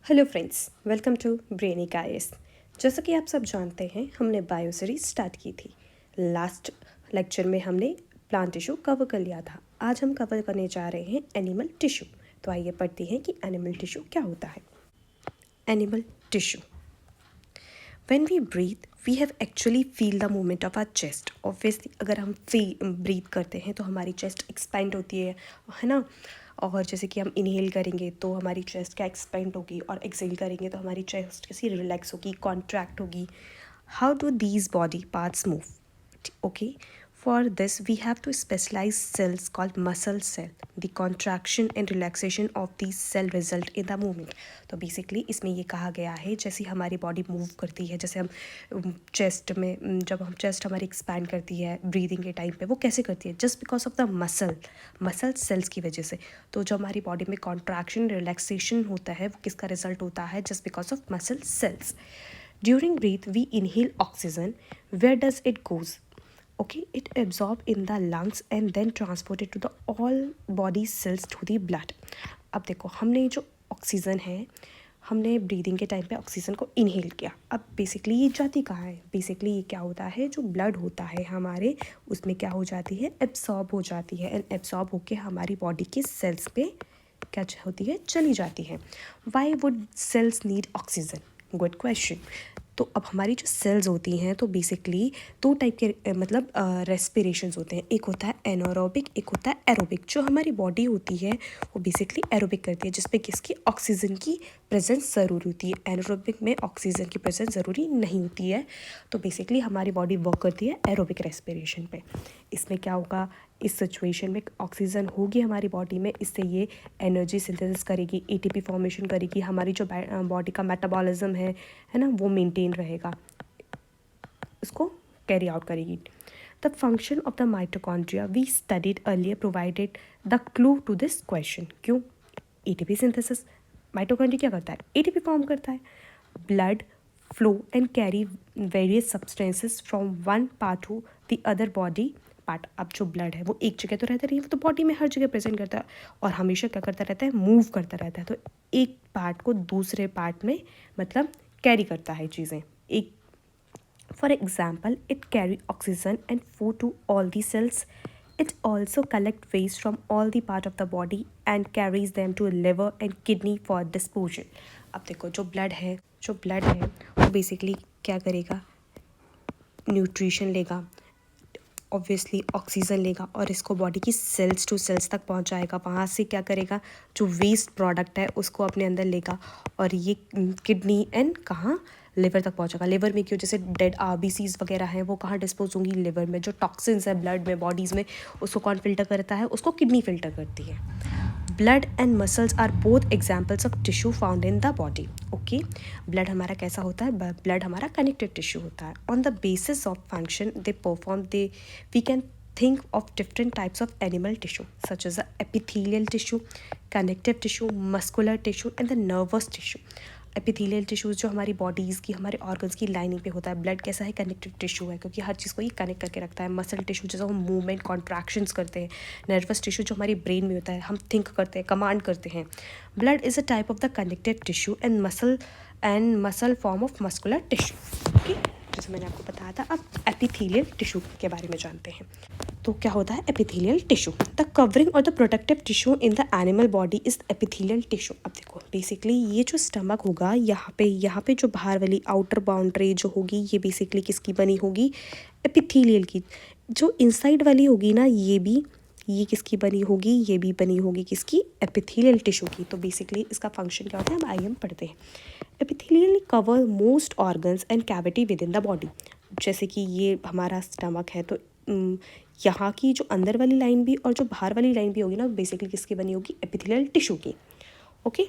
Hello friends, welcome to brainy guys. जैसा कि आप सब जानते हैं, हमने बायो सीरीज स्टार्ट की थी। लास्ट लेक्चर में हमने प्लांट टिश्यू कवर कर लिया था। आज हम कवर करने जा रहे हैं एनिमल टिश्यू। तो आइए पढ़ते हैं कि एनिमल टिश्यू क्या होता है। Animal tissue, when we breathe we have actually feel the movement of our chest. Obviously अगर हम ब्रीथ करते हैं तो हमारी चेस्ट एक्सपेंड होती है ना। और जैसे कि हम इनहेल करेंगे तो हमारी चेस्ट क्या एक्सपेंड होगी, और एक्सहेल करेंगे तो हमारी चेस्ट कैसी रिलैक्स होगी, कॉन्ट्रैक्ट होगी। How do these body parts move? Okay, for this we have to specialize cells called muscle cell. The contraction and relaxation of these cell result in the movement. तो basically इसमें ये कहा गया है जैसे हमारी बॉडी मूव करती है, जैसे हम चेस्ट में जब हम चेस्ट हमारी एक्सपैंड करती है ब्रीदिंग के टाइम पे, वो कैसे करती है? Just because of the muscle cells की वजह से। तो जो हमारी बॉडी में कॉन्ट्रैक्शन रिलैक्सेशन होता है वो किसका रिजल्ट होता है? Just because of muscle cells. During breath we inhale oxygen. Where does it goes? Okay, it absorbed in the lungs and then transported to the all body cells to the blood. अब देखो, हमने जो oxygen है, हमने breathing के time पे oxygen को inhale किया। अब बेसिकली ये जाती कहाँ है? बेसिकली ये क्या होता है, जो ब्लड होता है हमारे, उसमें क्या हो जाती है? एब्सॉर्ब हो जाती है। एंड एब्सॉर्ब होके हमारी बॉडी के सेल्स पे क्या होती है? चली जाती है। Why would cells need oxygen? Good question. तो अब हमारी जो सेल्स होती हैं, तो बेसिकली दो टाइप के मतलब रेस्पिरेशंस होते हैं। एक होता है एनारोबिक, एक होता है एरोबिक। जो हमारी बॉडी होती है वो बेसिकली एरोबिक करती है, जिसपे किसकी ऑक्सीजन की प्रेजेंस ज़रूरी होती है। एनारोबिक में ऑक्सीजन की प्रेजेंस ज़रूरी नहीं होती है। तो बेसिकली हमारी बॉडी वर्क करती है एरोबिक रेस्पिरेशन पे। इसमें क्या होगा? इस सिचुएशन में ऑक्सीजन होगी हमारी बॉडी में, इससे ये एनर्जी सिंथेसिस करेगी, एटीपी फॉर्मेशन करेगी। हमारी जो बॉडी का मेटाबॉलिज्म है ना, वो मेंटेन रहेगा, उसको कैरी आउट करेगी। The function of the mitochondria we studied earlier provided the clue to this question. क्यों? ATP synthesis. माइटोकॉन्ड्रिया क्या करता है? एटीपी फॉर्म करता है। Blood flow and carry various substances from one part to the other body part. अब जो blood है वो एक जगह तो रहता नहीं है, वो तो बॉडी में हर जगह प्रेजेंट करता है और हमेशा क्या करता रहता है? मूव करता रहता है। तो एक पार्ट को दूसरे पार्ट में मतलब कैरी करता है चीज़ें। एक for example, it carry oxygen and food to all the cells. It also collects waste from all the part of the body and carries them to liver and kidney for disposal. अब देखो, जो blood है वो basically क्या करेगा? Nutrition लेगा, obviously oxygen लेगा, और इसको बॉडी की सेल्स टू सेल्स तक पहुंचाएगा। वहाँ से क्या करेगा? जो वेस्ट प्रोडक्ट है उसको अपने अंदर लेगा, और ये किडनी एंड कहाँ? लिवर तक पहुंचेगा। लिवर में क्यों? जैसे डेड आरबीसीज वगैरह हैं वो कहाँ डिस्पोज होंगी? लिवर में। जो टॉक्सिन्स है ब्लड में, बॉडीज़ में, उसको कौन फिल्टर करता है? उसको किडनी फिल्टर करती है। Blood and muscles are both examples of tissue found in the body. Okay, blood हमारा कैसा होता है? ब्लड हमारा कनेक्टिव टिश्यू होता है. On the basis of function they perform, they we can think of different types of animal tissue such as the epithelial tissue, connective tissue, muscular tissue and the nervous tissue. Epithelial tissues जो हमारी bodies की, हमारे organs की lining पे होता है। Blood कैसा है? कनेक्टिव टिश्यू है, क्योंकि हर चीज़ को ये कनेक्ट करके रखता है। मसल टिश्यू जैसा हम मूवमेंट कॉन्ट्रैक्शंस करते हैं। नर्वस टिश्यू जो हमारी ब्रेन में होता है, हम थिंक करते हैं, कमांड करते हैं। Blood is a type of the connective tissue and muscle form of muscular tissue. Okay, जैसे मैंने आपको बताया था। अब एपिथेलियल टिश्यू के बारे में जानते हैं। तो क्या होता है एपिथेलियल टिश्यू? द कवरिंग और the protective tissue in the animal body is epithelial tissue. अब देखो, बेसिकली ये जो स्टमक होगा, यहाँ पे जो बाहर वाली आउटर बाउंड्री जो होगी, ये बेसिकली किसकी बनी होगी? एपिथेलियल की. जो इनसाइड वाली होगी ना, ये किसकी बनी होगी? ये भी बनी होगी किसकी? एपिथेलियल टिश्यू की. तो बेसिकली इसका फंक्शन क्या होता है, हम आगे पढ़ते हैं. Epithelial cover most organs and cavity with in the body. जैसे कि ये हमारा स्टमक है, तो यहाँ की जो अंदर वाली लाइन भी और जो बाहर वाली लाइन भी होगी ना, बेसिकली किसकी बनी होगी? एपिथेलियल टिश्यू की. Okay,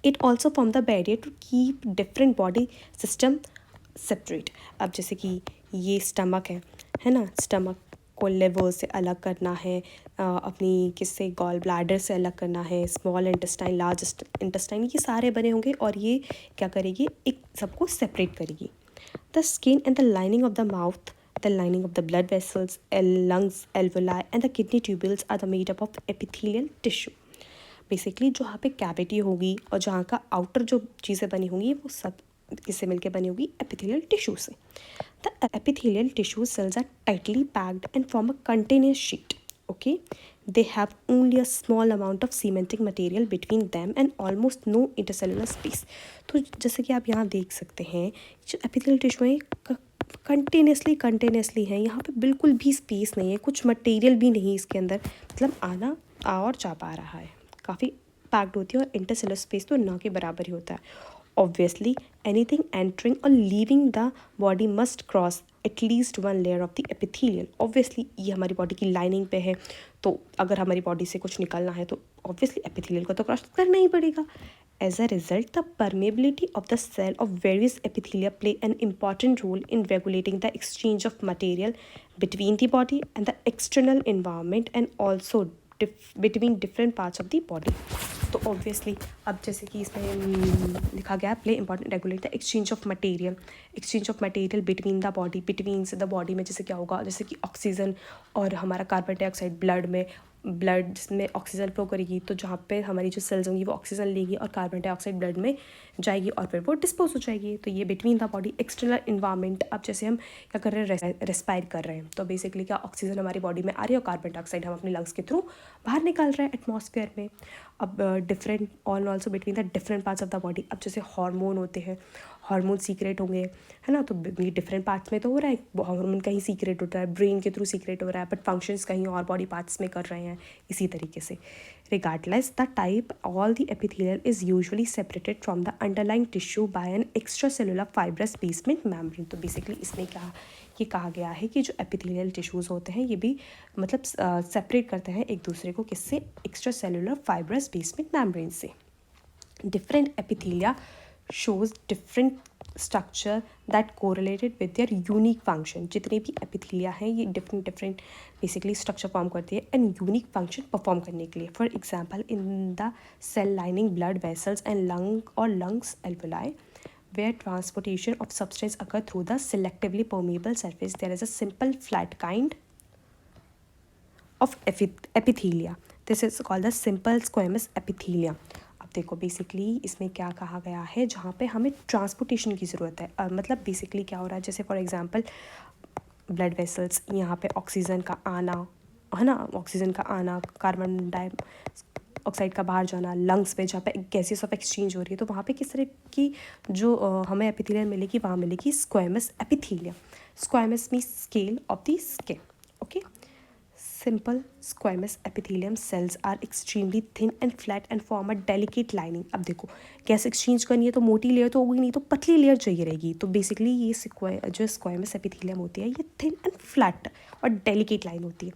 it also form the barrier to keep different body system separate. अब जैसे कि ये स्टमक है ना, स्टमक को लिवर से अलग करना है, अपनी किससे? गॉल ब्लैडर से अलग करना है, स्मॉल इंटेस्टाइन, लार्ज इंटेस्टाइन, ये सारे बने होंगे, और ये क्या करेगी? एक सबको सेपरेट करेगी. The skin and the lining of the mouth, the lining of the blood vessels, lungs, alveoli, and the kidney tubules are the made up of epithelial tissue. Basically जो यहाँ पे कैविटी होगी और जहाँ का आउटर जो चीज़ें बनी होंगी वो सब किससे मिलके बनी होगी, एपिथेलियल टिश्यू से। The epithelial tissue cells are tightly packed and form a container sheet, okay? They have only a small amount of cementing material between them and almost no intercellular space. तो जैसे कि आप यहाँ देख सकते हैं जो एपिथेलियल टिश्यू है कंटिन्यूसली है, यहाँ पे बिल्कुल भी स्पेस नहीं है, कुछ मटेरियल भी नहीं इसके अंदर, मतलब आना आ और जा पा रहा है, काफ़ी पैक्ड होती है और इंटरसेलुलर स्पेस तो ना के बराबर ही होता है। Obviously, anything entering or leaving the body must cross at least one layer of the epithelial. Obviously, ये हमारी बॉडी की लाइनिंग पे है, तो अगर हमारी बॉडी से कुछ निकलना है तो ऑब्वियसली एपिथेलियल को तो क्रॉस करना ही पड़ेगा। As a result, the permeability of the cell of various epithelia play an important role in regulating the exchange of material between the body and the external environment and also between different parts of the body. तो obviously अब जैसे कि इसमें लिखा गया play important regulate the exchange of material between the body, between से the body में जैसे क्या होगा, जैसे कि ऑक्सीजन और हमारा कार्बन डाइऑक्साइड ब्लड जिसमें ऑक्सीजन फ्लो करेगी, तो जहाँ पे हमारी जो सेल्स होंगी वो ऑक्सीजन लेगी और कार्बन डाइऑक्साइड ब्लड में जाएगी और फिर वो डिस्पोज हो जाएगी। तो ये between the body external environment. अब जैसे हम क्या कर रहे हैं, रेस्पायर कर रहे हैं, तो बेसिकली क्या ऑक्सीजन हमारी बॉडी में आ रही है और कार्बन डाइऑक्साइड हम अपने लंग्स के थ्रू बाहर निकाल रहे हैं एटमॉस्फेयर में। अब different also between the different parts of the body. अब जैसे हार्मोन होते हैं, हार्मोन सीक्रेट होंगे, है ना, तो ये डिफरेंट पार्ट्स में तो हो रहा है, हार्मोन कहीं सीक्रेट होता है, ब्रेन के थ्रू सीक्रेट हो रहा है, बट फंक्शंस कहीं और बॉडी पार्ट्स में कर रहे हैं। इसी तरीके से regardless the type all the epithelial is usually separated from the underlying tissue bye an extra cellular fibrous basement membrane. तो बेसिकली इसमें क्या ये कहा गया है कि जो एपिथेलियल टिश्यूज़ होते हैं ये भी मतलब सेपरेट करते हैं एक दूसरे को, किससे, extra cellular fibrous basement membrane से। Different epithelia shows different structure that correlated with their unique function। जितने भी एपिथेलिया हैं ये डिफरेंट बेसिकली स्ट्रक्चर फॉर्म करती है एंड यूनिक फंक्शन परफॉर्म करने के लिए। For example in the cell lining blood vessels and lungs alveoli where transportation of substance occur through the selectively permeable surface, there is a simple flat kind of epithelia. This is called the simple squamous epithelia। अब देखो basically इसमें क्या कहा गया है, जहाँ पे हमें ट्रांसपोर्टेशन की ज़रूरत है। मतलब बेसिकली क्या हो रहा है, जैसे फॉर एग्जांपल ब्लड वेसल्स, यहाँ पे ऑक्सीजन का आना, है ना, ऑक्सीजन का आना, कार्बन डाइऑक्साइड का बाहर जाना, लंग्स में जहाँ पे गैसेस ऑफ एक्सचेंज हो रही है, तो वहाँ पे किस तरह की जो हमें एपिथेलियल मिलेगी, वहाँ मिलेगी squamous epithelia. Squamous means scale of the skin, okay. Simple squamous epithelium cells are extremely thin and flat and form a delicate lining। अब देखो गैस एक्सचेंज करनी है तो मोटी लेयर तो होगी नहीं, तो पतली लेयर चाहिए रहेगी। तो बेसिकली ये जो स्क्वामस एपिथेलियम होती है ये थिन एंड फ्लैट और डेलिकेट लाइन होती है।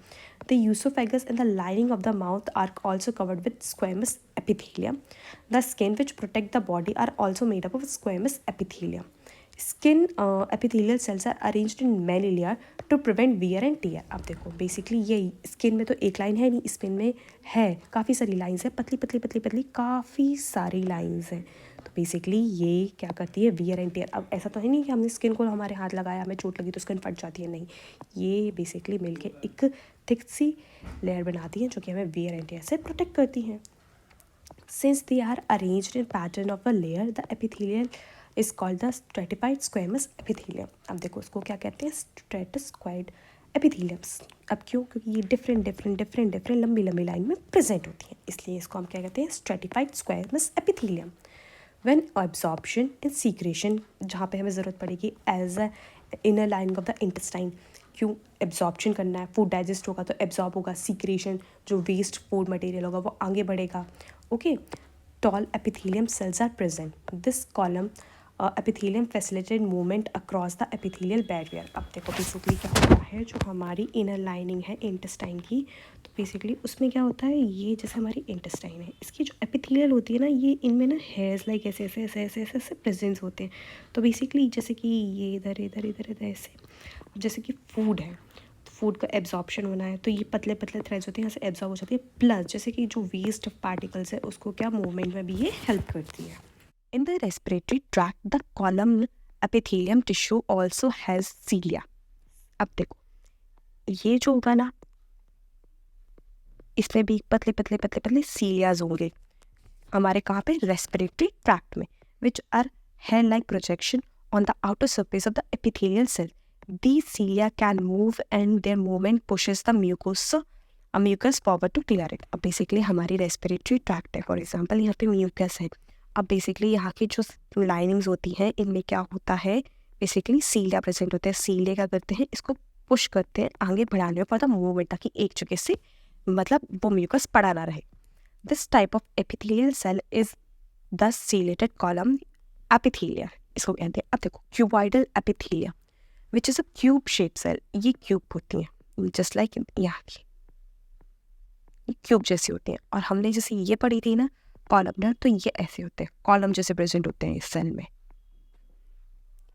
The oesophagus and the lining of the mouth are also covered with squamous epithelium। The skin which protect the body are also made up of squamous epithelium। Skin epithelial cells are arranged in many layer to prevent wear and tear. अब देखो basically ये skin में तो एक line है नहीं, skin में है काफ़ी सारी लाइंस है, पतली पतली पतली पतली काफ़ी सारी लाइंस हैं। तो बेसिकली ये क्या करती है, वियर एंड टियर। अब ऐसा तो है नहीं कि हमने स्किन को हमारे हाथ लगाया, हमें चोट लगी तो स्किन फट जाती है, नहीं, ये बेसिकली मिलके एक थिक सी लेयर बनाती हैं जो कि हमें वियर एंड टियर से प्रोटेक्ट करती हैं। Since they are arranged in pattern of a layer, the epithelial is called the stratified squamous epithelium. अब देखो इसको क्या कहते हैं, स्ट्रेटिस्क्वाइड एपिथेलियम्स। अब क्यों, क्योंकि ये डिफरेंट लंबी लाइन में प्रेजेंट होती हैं, इसलिए इसको हम क्या कहते हैं, stratified squamous epithelium. When absorption and secretion, जहाँ पे हमें ज़रूरत पड़ेगी as a inner lining of the intestine. क्यों, एब्जॉर्प्शन करना है, फूड डाइजेस्ट होगा तो एब्जॉर्ब होगा, सीक्रेशन जो वेस्ट फूड मटेरियल होगा वो आगे बढ़ेगा, okay. Tall epithelium cells are present, this column epithelium facilitated movement across the epithelial barrier. अब देखो बेसिकली क्या होता है, जो हमारी इनर लाइनिंग है इंटेस्टाइन की, तो बेसिकली उसमें क्या होता है, ये जैसे हमारी इंटेस्टाइन है, इसकी जो एपिथेलियल होती है ना, ये इनमें ना हेयर्स लाइक ऐसे ऐसे ऐसे ऐसे ऐसे ऐसे प्रेजेंस होते हैं। तो बेसिकली जैसे कि ये इधर इधर इधर इधर ऐसे, जैसे कि फूड है, फूड का एब्जॉर्प्शन होना है तो ये पतले पतले थ्रेड्स होते हैं, यहाँ से एब्जॉर्ब हो जाती है, प्लस जैसे कि जो वेस्ट पार्टिकल्स है उसको क्या मूवमेंट में भी ये हेल्प करती है। In the respiratory tract, the column epithelium tissue also has cilia। अब देखो ये जो होगा ना, इसमें भी पतले पतले पतले पतले सीलियाज होंगे। हमारे कहाँ पे, रेस्पिरेटरी ट्रैक्ट में, which are hair like projection on the outer surface of the epithelial cell. These cilia can move and their movement pushes the mucus forward to clear it. अब बेसिकली हमारी रेस्पिरेटरी ट्रैक्ट है, for example यहाँ पे mucus है. अब basically यहाँ की जो लाइनिंग्स होती हैं इनमें क्या होता है, बेसिकली सीलिया प्रेजेंट होते हैं. सीलिया क्या करते हैं, इसको पुश करते हैं आगे बढ़ाने में फॉर द मूवमेंट, ताकि एक जगह से मतलब वो म्यूकस पड़ा ना रहे. This type of epithelial cell is the ciliated column epithelia, इसको कहते हैं. अब देखो cuboidal epithelia which is a cube shape cell, ये क्यूब होती हैं जस्ट लाइक यहाँ की, ये क्यूब जैसी होती हैं. और हमने जैसे ये पढ़ी थी ना कॉलमनर, तो ये ऐसे होते हैं, कॉलम जैसे प्रेजेंट होते हैं इस सेल में.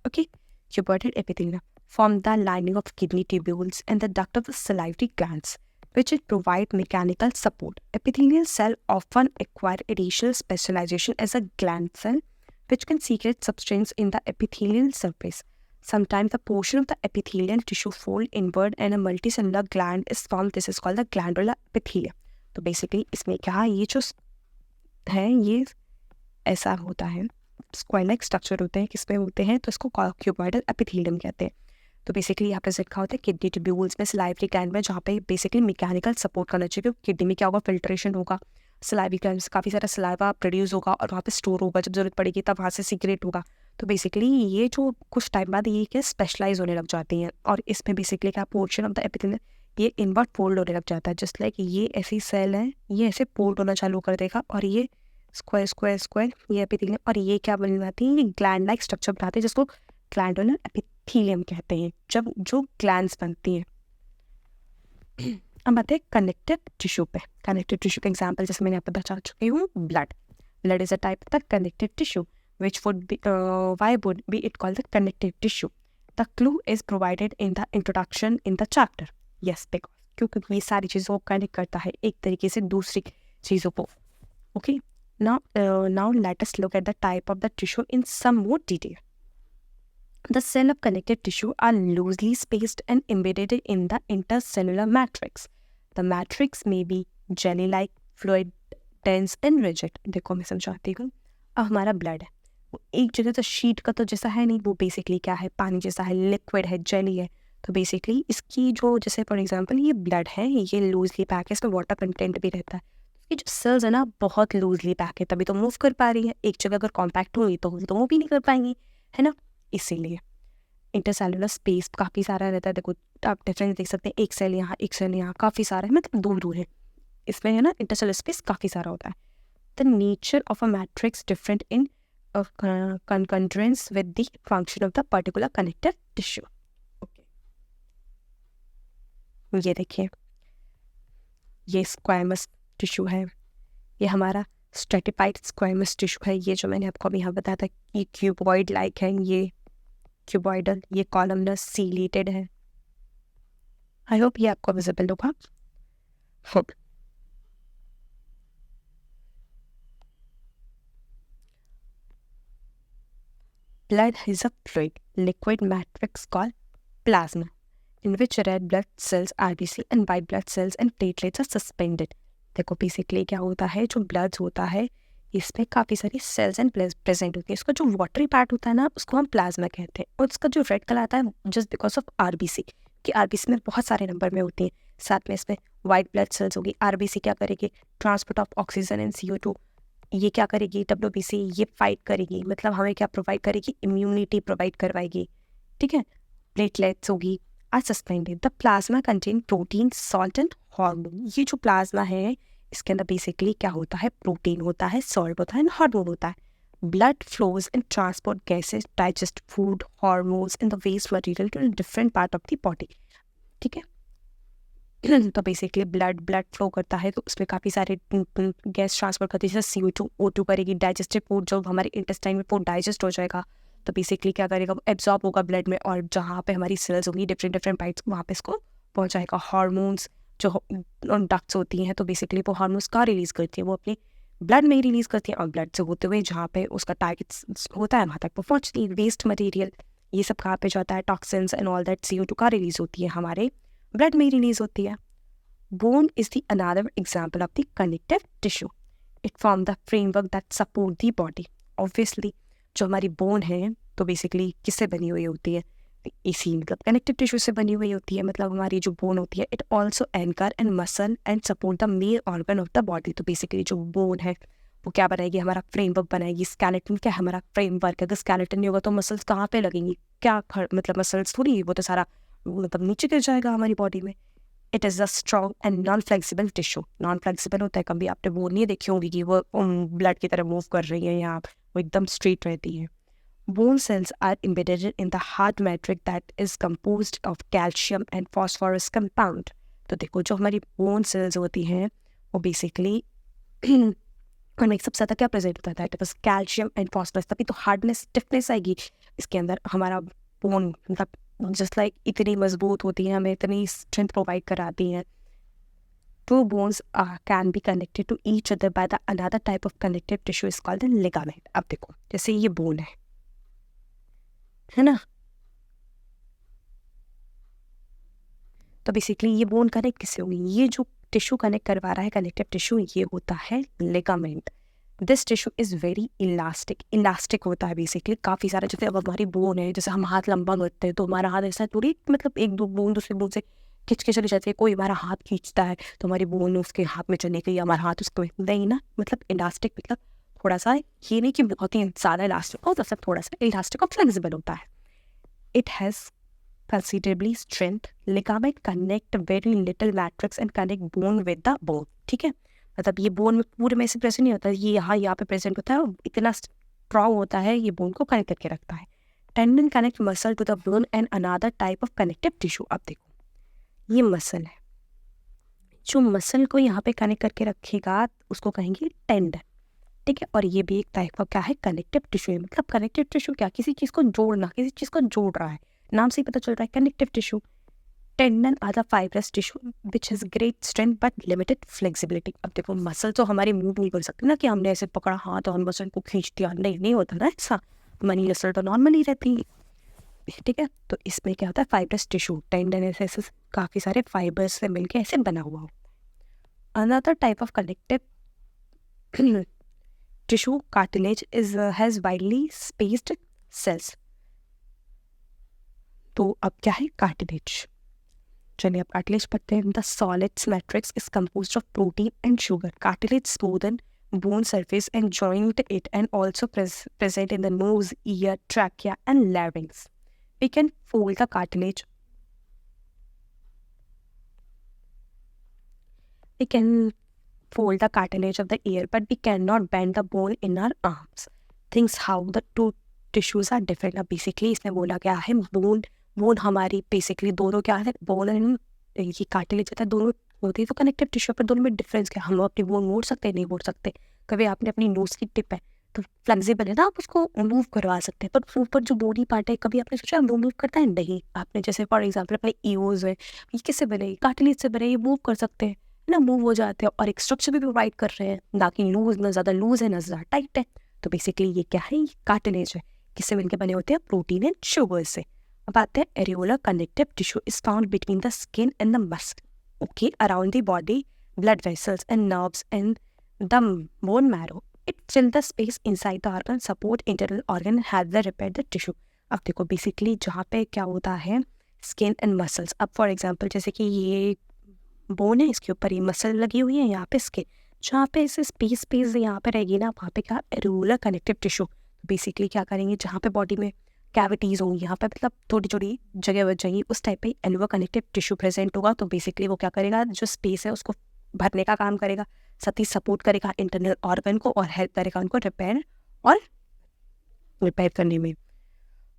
Okay, cuboidal epithelia form the lining of kidney tubules and the duct of the salivary glands, which it provide mechanical support. Epithelial cell often acquire additional specialization as a gland cell, which can secrete substance in the epithelial surface. Sometimes the portion of the epithelial tissue fold inward and a multicellular gland is formed. This is called the glandular epithelium. तो basically इसमें क्या ये जो है ये ऐसा होता है, स्क्वायर लाइक स्ट्रक्चर होते हैं, किसमें होते हैं, तो इसको क्यूबॉइडल एपिथेलियम कहते हैं. तो बेसिकली यहाँ पे लिखा होता है किडनी ट्यूब्यूल्स में, सलाइवरी ग्लैंड में, जहाँ पे बेसिकली मैकेनिकल सपोर्ट करना चाहिए, क्योंकि किडनी में क्या होगा, फिल्ट्रेशन होगा, सलाइवरी ग्लैंड से काफ़ी सारा सलाइवा प्रोड्यूस होगा और वहाँ पे स्टोर होगा, जब जरूरत पड़ेगी तब वहाँ से सीक्रेट होगा. तो बेसिकली ये जो कुछ टाइम बाद ये क्या स्पेशलाइज होने लग जाती हैं, और इसमें बेसिकली क्या पोर्शन ऑफ द एपिथेलियम ये इनवर्ट फोल्ड होने लग जाता है. जस्ट लाइक ये ऐसी सेल है, ये ऐसे फोल्ड होना चालू कर देगा और ये स्क्वायर स्क्वायर स्क्वायर ये एपिथेलियम, और ये क्या बन जाती है, ये ग्लैंड लाइक स्ट्रक्चर बनाते हैं जिसको ग्लैंडुलर एपिथेलियम कहते हैं, जब जो ग्लैंड्स बनती हैं. अब आते हैं कनेक्टिव टिश्यू पे. कनेक्टिव टिश्यू का एग्जांपल जैसे मैंने आपको बता चुकी हूँ, blood. Blood is a type of the connective tissue which would be why would be it called the connective tissue. The clue is provided in the introduction in the chapter. Yes, because क्योंकि ये सारी चीज़ों को connect करता है एक तरीके से दूसरी चीज़ों को. Okay, now let us look at the type of the tissue in some more detail. The cell of connective tissue are loosely spaced and embedded in the intercellular matrix. The matrix may be jelly-like, fluid, dense and rigid. देखो मैं समझाती हूँ. अब हमारा blood है, वो एक जगह तो शीट का तो जैसा है नहीं, वो बेसिकली क्या है, पानी जैसा है, लिक्विड है, जेली है. तो बेसिकली इसकी जो जैसे फॉर एग्जांपल ये ब्लड है, ये लूजली पैक है, इसमें वाटर कंटेंट भी रहता है. ये जो सेल्स है ना बहुत लूजली पैक है, तभी तो मूव कर पा रही है. एक जगह अगर कॉम्पैक्ट हुई तो मूव भी नहीं कर पाएंगी, है ना. इसीलिए इंटरसेलुलर स्पेस काफ़ी सारा रहता है. देखो आप डिफरेंस देख सकते हैं, एक सेल यहाँ एक सेल यहाँ, काफ़ी सारा है, मतलब दूर दूर है. इसमें है ना इंटरसेलुलर स्पेस काफ़ी सारा होता है. The nature of a matrix different in concurrence with the function of the particular connective tissue. Okay. ये देखिए, ये स्क्वायमस टिश्यू है, ये हमारा स्ट्रेटिफाइड स्क्वायमस टिश्यू है. ये जो मैंने आपको अभी यहाँ बताया था ये क्यूबॉइड लाइक है, ये क्यूबॉइडल, ये कॉलमनर सीलेटेड है. आई होप ये आपको विजिबल होगा. Blood is a fluid, liquid matrix called plasma, in which red blood cells, RBC, and white blood cells and platelets are suspended. देखो बेसिकली क्या होता है, जो ब्लड होता है इसमें काफ़ी सारी सेल्स एंड प्रेजेंट होती है. इसका जो वाटरी पार्ट होता है ना उसको हम प्लाज्मा कहते हैं, और उसका जो रेड कलर आता है जस्ट बिकॉज ऑफ RBC, कि RBC में बहुत सारे नंबर में होती हैं. साथ में इसमें वाइट ब्लड सेल्स होगी. RBC क्या करेगी, transport of oxygen and CO2. ये क्या करेगी, WBC, ये फाइट करेगी, मतलब हमें क्या प्रोवाइड करेगी, इम्यूनिटी प्रोवाइड करवाएगी. ठीक है. प्लेटलेट्स होगी, are suspended. The plasma contain protein, salt and hormone. ये जो प्लाज्मा है इसके अंदर बेसिकली क्या होता है, प्रोटीन होता है, सॉल्ट होता है एंड हार्मोन होता है. Blood flows and transport gases, digest food, hormones and the waste material to different part of the body. ठीक है. तो बेसिकली ब्लड फ्लो करता है, तो उसमें काफ़ी सारे गैस ट्रांसपोर्ट करती है, जैसे CO2, O2 करेगी. डाइजेस्टिव फूड जब हमारे इंटेस्टाइन में फूड डाइजेस्ट हो जाएगा तो बेसिकली क्या करेगा, वो एब्जॉर्ब होगा ब्लड में, और जहाँ पे हमारी सेल्स होगी डिफरेंट पार्ट्स वहाँ पे इसको पहुँचाएगा. हार्मोन्स जो डक्ट्स होती हैं, तो बेसिकली वो हार्मोन्स कहाँ रिलीज़ करती है, वो अपने ब्लड में ही रिलीज़ करती है, और ब्लड से होते हुए जहाँ पे उसका टारगेट होता है वहाँ तक वो पहुँचती है. वेस्ट मटेरियल ये सब कहाँ पे जाता है, toxins and all that, CO2 कहाँ रिलीज़ होती है, हमारे ब्लड में ही रिलीज़ होती है. Bone is the another example of the connective tissue. It form the framework that support the body. Obviously जो हमारी बोन है तो बेसिकली किससे बनी हुई होती है, इसी मतलब कनेक्टिव टिश्यू से बनी हुई होती है। मतलब हमारी जो बोन होती है it also anchor and muscle and support the main organ of the body. तो बेसिकली जो बोन है वो क्या बनाएगी, हमारा फ्रेमवर्क बनाएगी। स्केलेटन क्या है, हमारा फ्रेमवर्क। अगर स्केलेटन नहीं होगा तो मसल्स कहाँ पे लगेंगी, क्या मतलब मसल्स थोड़ी, वो तो सारा मतलब नीचे गिर जाएगा हमारी बॉडी में। It is a strong and non flexible tissue. Non flexible होता है, कभी आपने बोन नहीं देखी होगी कि वो ब्लड की तरह मूव कर रही है या वो एकदम स्ट्रेट रहती है। Bone cells are embedded in the heart matrix that is composed of calcium and phosphorus compound। तो देखो जो हमारी बोन सेल्स होती हैं वो बेसिकली उनमें सबसे ज़्यादा क्या प्रेजेंट होता है, बस कैल्शियम एंड फॉस्फोरस। तभी तो हार्डनेस स्टिफनेस आएगी इसके अंदर। हमारा बोन मतलब जस्ट लाइक इतनी मजबूत होती है, हमें इतनी स्ट्रेंथ प्रोवाइड कराती हैं। Two bones can be connected to each other by the another type of connective tissue is called the ligament। अब देखो जैसे ये बोन है ना, तो बेसिकली ये बोन कनेक्ट किससे होगी, ये जो टिश्यू कनेक्ट करवा रहा है कनेक्टिव टिश्यू, ये होता है ligament. This tissue is very elastic. Elastic होता है बेसिकली काफ़ी सारा। जैसे अब हमारी बोन है, जैसे हम हाथ लंबा करते हैं तो हमारा हाथ ऐसा थोड़ी मतलब एक दो बोन दूसरे बोन से खींच के चली जाती है। कोई हमारा हाथ खींचता है तो हमारी बोन उसके हाथ में चली गई, हमारा हाथ उसको नहीं ना। मतलब इलास्टिक मतलब थोड़ा सा, ये नहीं कि बहुत ही ज़्यादा इलास्टिक हो, मतलब थोड़ा सा इलास्टिक और फ्लेक्सिबल होता है। It has considerably strength। ligament connect very little matrix and connect bone with the bone। ठीक है, मतलब ये बोन में पूरे में से प्रेजेंट नहीं होता, ये यहाँ पे प्रेजेंट होता है। इतना स्ट्रॉन्ग होता है, ये बोन को कनेक्ट करके रखता है। Tendon connect muscle to the bone and another type of connective tissue. अब देखो ये मसल है, जो मसल को यहाँ पे कनेक्ट करके रखेगा उसको कहेंगे टेंडन। ठीक है, और ये भी एक टाइप का क्या है, कनेक्टिव टिश्यू है। मतलब कनेक्टिव टिश्यू क्या, किसी चीज़ को जोड़ना, किसी चीज़ को जोड़ रहा है, नाम से ही पता चल रहा है connective tissue. Tendon are the fibrous tissue which has great strength but limited flexibility. अब देखो मसल तो हमारी मूव नहीं कर सकती ना कि हमने ऐसे पकड़ा हाथ और मसल को खींच दिया, नहीं होता ना ऐसा। हमारी मसल तो नॉर्मली रहती है। ठीक है, तो इसमें क्या होता है, फाइब्रस टिश्यू टेंडन ऐसे काफ़ी सारे फाइबर्स से मिलकर ऐसे बना हुआ हो। Another type of connective tissue cartilage has widely spaced cells। तो अब क्या है कार्टिलेज, चलिए अब कार्टिलेज पढ़ते हैं। The solids matrix is composed of protein and sugar. Cartilage smoothen bone surface and joint it and also present in the nose, ear, trachea and larynx। We can fold the cartilage, we can fold the cartilage of the ear but we cannot bend the bone in our arms। Things how the two tissues are different। अब basically इसमें बोला गया है bone हमारी basically दोनों क्या है, bone and ये कार्टिलेज होता है, दोनों होती है। तो कनेक्टिव टिश्यू पर दोनों में डिफरेंस क्या, हम अपनी बोन मोड़ सकते हैं, नहीं मोड़ सकते। कभी आपने अपनी नोज की टिप है तो फ्लेक्सिबल है ना, आप उसको मूव करवा सकते हैं, पर ऊपर जो बॉडी पार्ट है कभी आपने सोचा वो मूव करता है, नहीं। आपने जैसे फॉर एग्जाम्पल अपने ईओज है, ये किससे बने, कार्टिलेज से बने, ये मूव कर सकते हैं ना, मूव हो जाते हैं और एक स्ट्रक्चर भी प्रोवाइड कर रहे हैं, ना कि लूज, ना ज़्यादा लूज है ना ज़्यादा टाइट है। तो बेसिकली ये क्या है, ये कार्टिलेज है। किससे मिलकर बने होते हैं, प्रोटीन एंड शुगर से। अब आते हैं areolar connective tissue is found between the skin and the muscle. Okay, around the body blood vessels and nerves and the bone marrow. It fill the space inside the organ, support internal organ, has the repair the tissue. अब देखो basically जहाँ पे क्या होता है, skin and muscles. अब for example जैसे कि ये बोन है, इसके ऊपर ये मसल लगी हुई है, यहाँ पे स्किन, जहाँ पे इसे स्पेस यहाँ पे रहेगी ना, वहाँ पे क्या एरियोलर कनेक्टिव टिश्यू। बेसिकली क्या करेंगे, जहाँ पे बॉडी में कैविटीज़ होंगी, यहाँ पे मतलब थोड़ी छोटी जगह बच जाएगी, उस टाइप पे एरियोलर कनेक्टिव टिश्यू प्रेजेंट होगा। तो बेसिकली वो क्या करेगा, जो स्पेस है उसको भरने का काम करेगा, साथ ही सपोर्ट करेगा इंटरनल ऑर्गन को और हेल्प करेगा उनको रिपेयर करने में।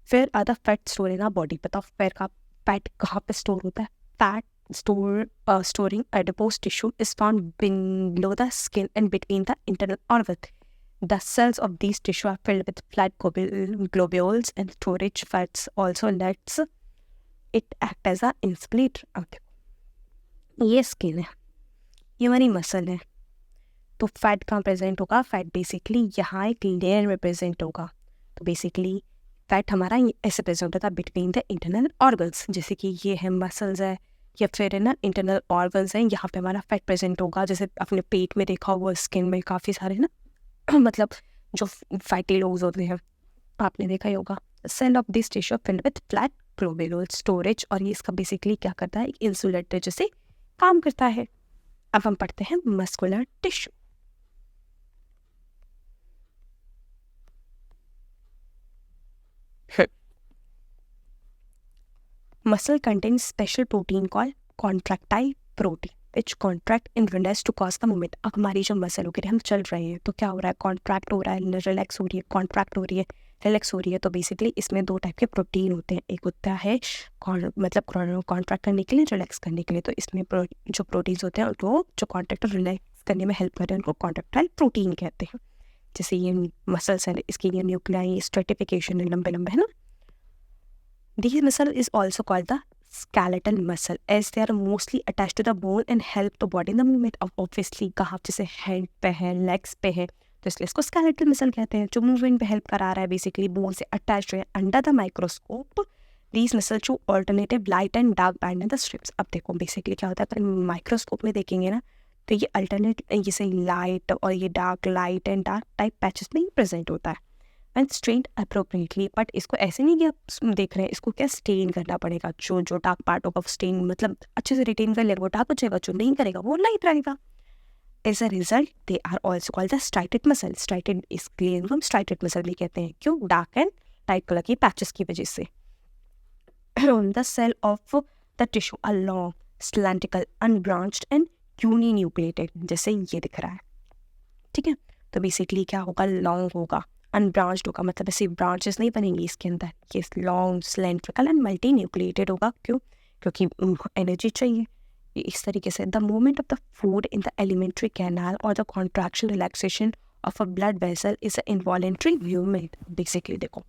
फिर आधा फैट स्टोर इन बॉडी। बताओ फैट कहाँ पे स्टोर होता है, fat storing adipose tissue is found below the skin and between the internal organs। The cells of these tissue are filled with fat globules and storage fats also lets it act as a insulator। अब देखो ये skin है, ये हमारी muscle है, तो fat कहाँ present होगा, फैट बेसिकली यहाँ एक लेयर में प्रेजेंट होगा। तो बेसिकली फैट हमारा ऐसे प्रेजेंट होता है बिटवीन द इंटरनल ऑर्गन्स, जैसे कि ये है मसल्स है, या फिर है ना इंटरनल ऑर्गन्स हैं, यहाँ पे हमारा फैट प्रेजेंट होगा। जैसे अपने पेट में देखा हुआ, स्किन में काफ़ी सारे ना मतलब जो फैटी लोग होते हैं, आपने देखा ही होगा। Cell of this tissue filled with flat glomerular storage, और ये इसका बेसिकली क्या करता है, एक इंसुलेटर जैसे काम करता है। अब हम पढ़ते हैं muscular tissue. Muscle contains special protein called contractile protein which contract in readiness to cause the movement। अब हमारी जो मसल हो गई, हम चल रहे हैं तो क्या हो रहा है, कॉन्ट्रैक्ट हो रहा है, रिलैक्स हो रही है, कॉन्ट्रैक्ट हो रही है, रिलैक्स हो रही है। तो बेसिकली इसमें दो टाइप के प्रोटीन होते हैं, एक होता है मतलब कॉन्ट्रैक्ट करने के लिए, रिलैक्स करने के लिए। तो इसमें जो प्रोटीन्स होते हैं उनको जो कॉन्ट्रैक्ट और रिलैक्स करने में हेल्प कर रहे हैं उनको कॉन्ट्रैक्टाइल प्रोटीन कहते हैं। जैसे ये मसल्स है, इसकी ये न्यूक्लियाई स्ट्रेटिफिकेशन है, लंबे लंबे है ना। These muscle is also called the skeletal muscle as they are mostly attached to the bone and help the body in the movement। अब obviously कहाँ, जैसे हेड पे है, लेग्स पे है, तो इसलिए इसको skeletal muscle कहते हैं, जो मूवमेंट पे हेल्प करा रहा है, बेसिकली बोन से अटैच्ड है। Under the microscope these muscles show alternative light and dark band in the strips। अब देखो बेसिकली क्या होता है, अपन माइक्रोस्कोप में देखेंगे ना, तो ये अल्टरनेट जैसे लाइट और ये dark light and dark type patches में ही प्रेजेंट होता है एंड स्ट्रेन अप्रोप्रिएटली। बट इसको ऐसे नहीं कि आप देख रहे हैं, इसको क्या स्टेन करना पड़ेगा। जो जो डार्क पार्ट होगा स्टेन मतलब अच्छे से रिटेन कर लेगा, वो डार्क हो जाएगा, जो नहीं करेगा वो लाइट रहेगा। As a result they are also called the striated muscle. Striated इसलिए हम स्ट्राइटेड मसल भी कहते हैं, क्यों, डार्क एंड लाइट कलर की पैचेस की वजह से। The cell of the tissue are long, cylindrical, unbranched and uninucleated, जैसे ये दिख रहा है, ठीक है। तो बेसिकली क्या होगा, लॉन्ग होगा, अनब्रांच्ड होगा, मतलब ऐसे ब्रांचेस नहीं बनेंगी इसके अंदर, ये long, cylindrical and multi nucleated होगा। क्यों, क्योंकि एनर्जी चाहिए। इस तरीके से the movement of the food in the alimentary canal और the contraction relaxation of a blood vessel is a involuntary movement. Basically देखो,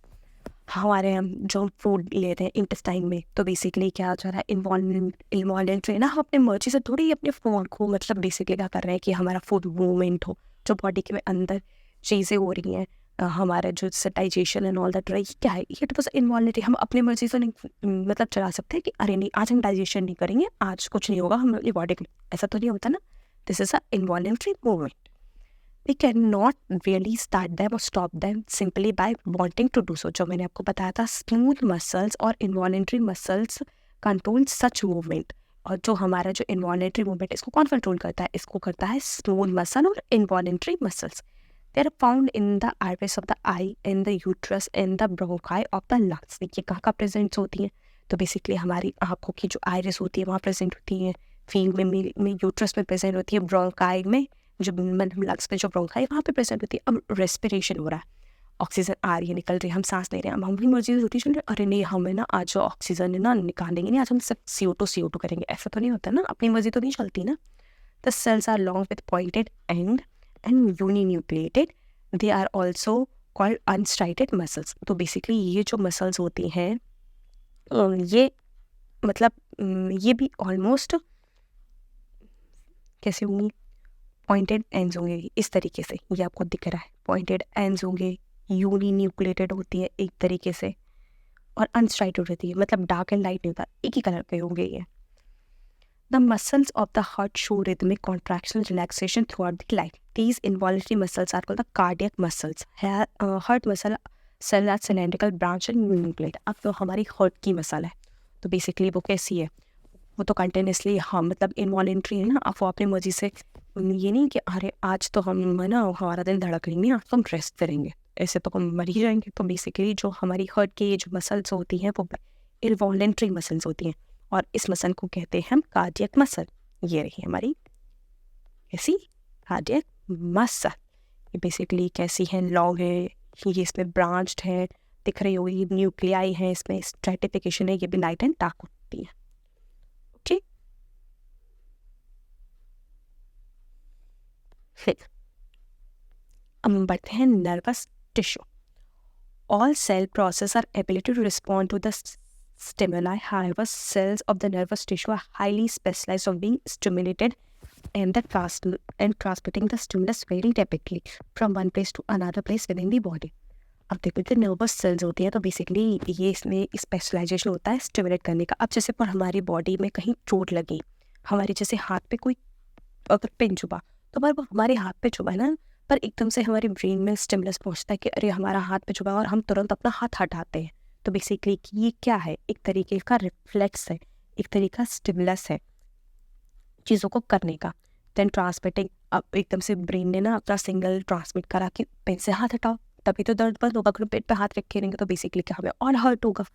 हमारे हम जो फूड लेते हैं इंटेस्टाइन में, तो बेसिकली क्या हो जा रहा है, इन्वॉलेंट्री ना, हम अपने मर्जी से थोड़ी अपने फूड को मतलब बेसिकली क्या कर रहे हैं कि हमारा फूड मूवमेंट हो, जो बॉडी के अंदर चीज़ें हो रही हैं, हमारा जो digestion and all that, right, क्या है ये, तो इन्वॉलेंट्री। हम अपने मर्जी से नहीं मतलब चला सकते हैं कि अरे नहीं आज हम डाइजेशन नहीं करेंगे, आज कुछ नहीं होगा हमारी बॉडी को, ऐसा तो नहीं होता ना। This is a involuntary movement. We cannot really start them or stop them simply by wanting to do so। जो मैंने आपको बताया था, स्मूथ मसल्स और इन्वॉलेंट्री मसल्स कंट्रोल सच मूवमेंट। और जो हमारा जो इन्वॉलेंट्री मूवमेंट इसको कौन कंट्रोल करता है, इसको करता है स्मूथ मसल और involuntary muscles. They are found in the iris of the eye, in the uterus, in the bronchi of the lungs. देखिए कहाँ कहाँ प्रेजेंट होती हैं, तो बेसिकली हमारी आँखों की जो आइरिस होती है वहाँ प्रेजेंट होती है, फील में यूट्रस में प्रेजेंट होती है, ब्रोंकाई में जो मतलब लंग्स में जो ब्रोंकाई वहाँ पे प्रेजेंट होती है। अब रेस्पिरेशन हो रहा है, ऑक्सीजन आ रही है, निकल रही है, हम सांस ले रहे हैं, अब हमारी मर्जी होती है, अरे नहीं हमें ना आज ऑक्सीजन ना निकालेंगे नहीं, आज हम सब CO2 करेंगे, ऐसा तो नहीं होता ना, अपनी मर्जी तो नहीं चलती ना। The cells are long with pointed end uninucleated. They are also called unstriated muscles. तो बेसिकली ये जो मसल्स होती हैं ये मतलब ये भी ऑलमोस्ट कैसे होंगी, पॉइंटेड एंड्स होंगे इस तरीके से, ये आपको दिख रहा है, पॉइंटेड एंड्स होंगे, यूनिन्यूक्लिएटेड होती है एक तरीके से, और अनस्ट्राइटेड होती है, मतलब डार्क एंड लाइट नहीं होता, एक ही कलर के होंगे ये। The muscles of the heart show rhythmic contraction relaxation throughout the life. These involuntary muscles are called the cardiac muscles. Heart muscle cell that cylindrical branch and nucleate. अब तो हमारी heart की muscle है, तो basically वो कैसी है, वो तो कंटिन्यूसली हाँ मतलब इनवॉलेंट्री है ना। आप वो अपनी मर्जी से, ये नहीं कि अरे आज तो हम है ना हमारा दिन धड़क रही है, आज तो हम रेस्ट करेंगे, ऐसे तो हम मर ही जाएंगे। तो बेसिकली जो हमारी हार्ट की ये जो मसल्स होती हैं वो इनवॉलेंट्री मसल्स होती हैं, और इस मसल को कहते हैं हम कार्डियक मसल। ये रही हमारी ऐसी कार्डियक मसल। ये बेसिकली कैसी है, लॉन्ग है, ये इसमें ब्रांच्ड है, दिख रही होगी, न्यूक्लियाई है, इसमें स्ट्रेटिफिकेशन है, ये भी लाइट एंड डार्क होती है। फिर अब हम बढ़ते हैं nervous tissue. All cell process are ability to respond to the stimuli, however cells of the nervous tissue are highly specialized of being stimulated and transmitting the stimulus very rapidly from one place to another place within the body। अब देखो जो nervous sales होती हैं तो basically ये इसमें specialisation होता है स्टिमुलेट करने का। अब जैसे पर हमारी बॉडी में कहीं चोट लगी, हमारे जैसे हाथ पे कोई अगर पिन चुभा, तो पर वो हमारे हाथ पे चुभा है ना, पर एकदम से हमारी ब्रेन में स्टिमुलस पहुंचता है कि अरे हमारा हाथ पे चुभा, और हम तुरंत अपना हाथ हटाते हैं। तो बेसिकली ये क्या है, एक तरीके का रिफ्लेक्स है, एक तरीका स्टिमुलस है चीज़ों को करने का। देन ट्रांसमिटिंग, अब एकदम से ब्रेन ने ना अपना सिग्नल ट्रांसमिट करा कि पेन से हाथ हटाओ, तभी तो दर्द बंद होगा। अगर पेट पे हाथ रखे रहेंगे तो बेसिकली क्या हमें और हर्ट होगा।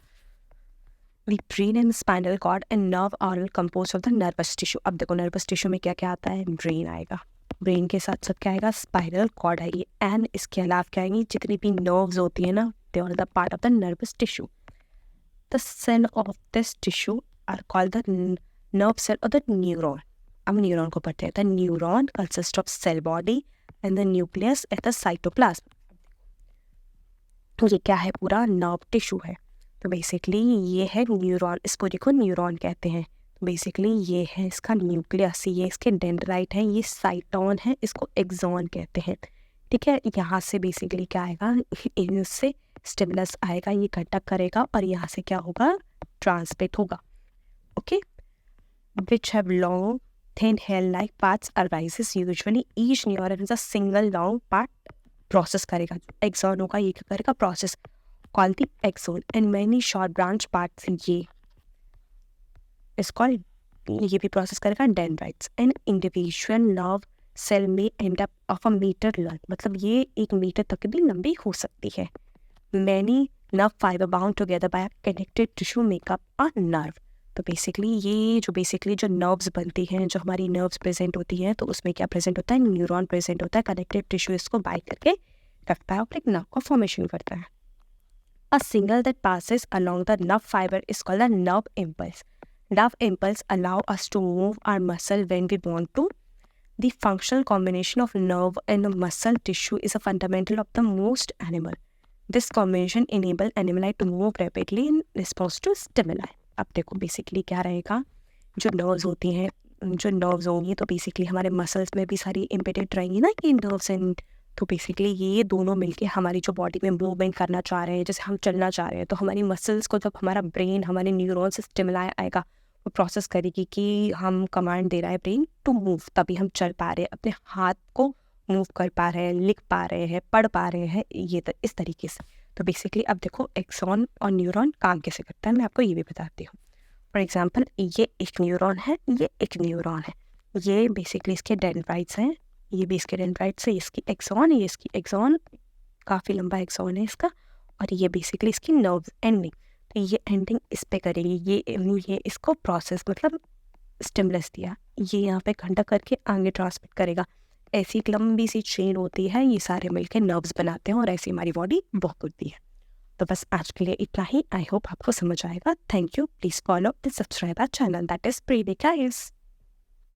The brain and spinal cord and nerve are all composed of the nervous tissue। अब देखो नर्वस टिश्यू में क्या क्या आता है, ब्रेन आएगा, ब्रेन के साथ साथ क्या आएगा, स्पाइनल कॉर्ड आएगी, एंड इसके अलावा क्या आएंगी, जितनी भी नर्व्स होती है ना, they are the part of the nervous tissue. The cell of this tissue are called the nerve cell or the neuron। अब न्यूरॉन को पढ़ते हैं। The neuron consists of cell body and the nucleus at the cytoplasm। तो ये क्या है, पूरा nerve tissue है। तो बेसिकली ये है न्यूरॉन, इस पूरे को न्यूरॉन कहते हैं। तो बेसिकली ये है इसका न्यूक्लियस, ये इसके डेंड्राइट है, ये साइटोन है, इसको एक्सॉन कहते हैं। ठीक है, यहाँ से बेसिकली क्या आएगा, इससे स्टिमुलस आएगा, ये कंडक्ट करेगा और यहाँ से क्या होगा, ट्रांसमिट होगा। Okay, which have long thin hair like parts arises usually each neuron is a single long part process करेगा। एक्सॉन होगा, ये क्या करेगा, process called the axon and many short branch parts ये is called, ये भी process करेगा dendrites. And individual nerve cell में and up of a meter long, मतलब ये 1 मीटर तक भी लंबी हो सकती है। Many nerve fibre bound together by connected tissue makeup a nerve. तो बेसिकली ये जो नर्व्स बनती हैं, जो हमारी नर्व्स प्रेजेंट होती हैं, तो उसमें क्या प्रेजेंट होता है, न्यूरॉन प्रेजेंट होता है, कनेक्टेड टिश्यू इसको बाइंड करके रखता है और एक नर्व का फॉर्मेशन करता है। A signal that passes along the nerve fiber is called a nerve impulse। Nerve impulse allow us to move our muscle when we want to। The functional combination of nerve and muscle tissue is a fundamental of the most animal। This combination enable animal to move rapidly in response to stimuli। अब देखो basically क्या रहेगा, जो nerves होती हैं, जो nerves होंगी तो बेसिकली हमारे मसल्स में भी सारी इम्पेडेड रहेंगी ना ये नर्व्स एंड, तो बेसिकली ये दोनों मिलके हमारी जो बॉडी में मूवमेंट करना चाह रहे हैं, जैसे हम चलना चाह रहे हैं, तो हमारी मसल्स को जब हमारा ब्रेन हमारे न्यूरॉन से स्टिमुलाई आएगा, वो प्रोसेस करेगी कि हम कमांड दे रहा है ब्रेन टू मूव, तभी हम चल पा रहे हैं, अपने हाथ को मूव कर पा रहे हैं, लिख पा रहे हैं, पढ़ पा रहे हैं, ये इस तरीके से। तो बेसिकली अब देखो एक्सॉन और न्यूरॉन काम कैसे करता है, मैं आपको ये भी बताती हूँ। फॉर एग्जाम्पल ये एक न्यूरॉन है, ये एक न्यूरॉन है, ये बेसिकली इसके डेंड्राइट्स हैं, ये भी इसके डेंड्राइट्स है, इसकी एक्सॉन, ये इसकी एक्सॉन, काफ़ी लंबा एक्सॉन है इसका, और ये बेसिकली इसकी नर्व एंडिंग। तो ये एंडिंग इस पे करेगी, ये इसको प्रोसेस मतलब स्टिमुलस दिया, ये यहाँ पे कंडक्ट करके आगे ट्रांसमिट करेगा। ऐसी एक लंबी सी चेन होती है, ये सारे मिलकर नर्व्स बनाते हैं और ऐसी हमारी बॉडी वर्क होती है। तो बस आज के लिए इतना ही। आई होप आपको समझ आएगा। Thank you. Please follow and subscribe our channel that is Preeti guys.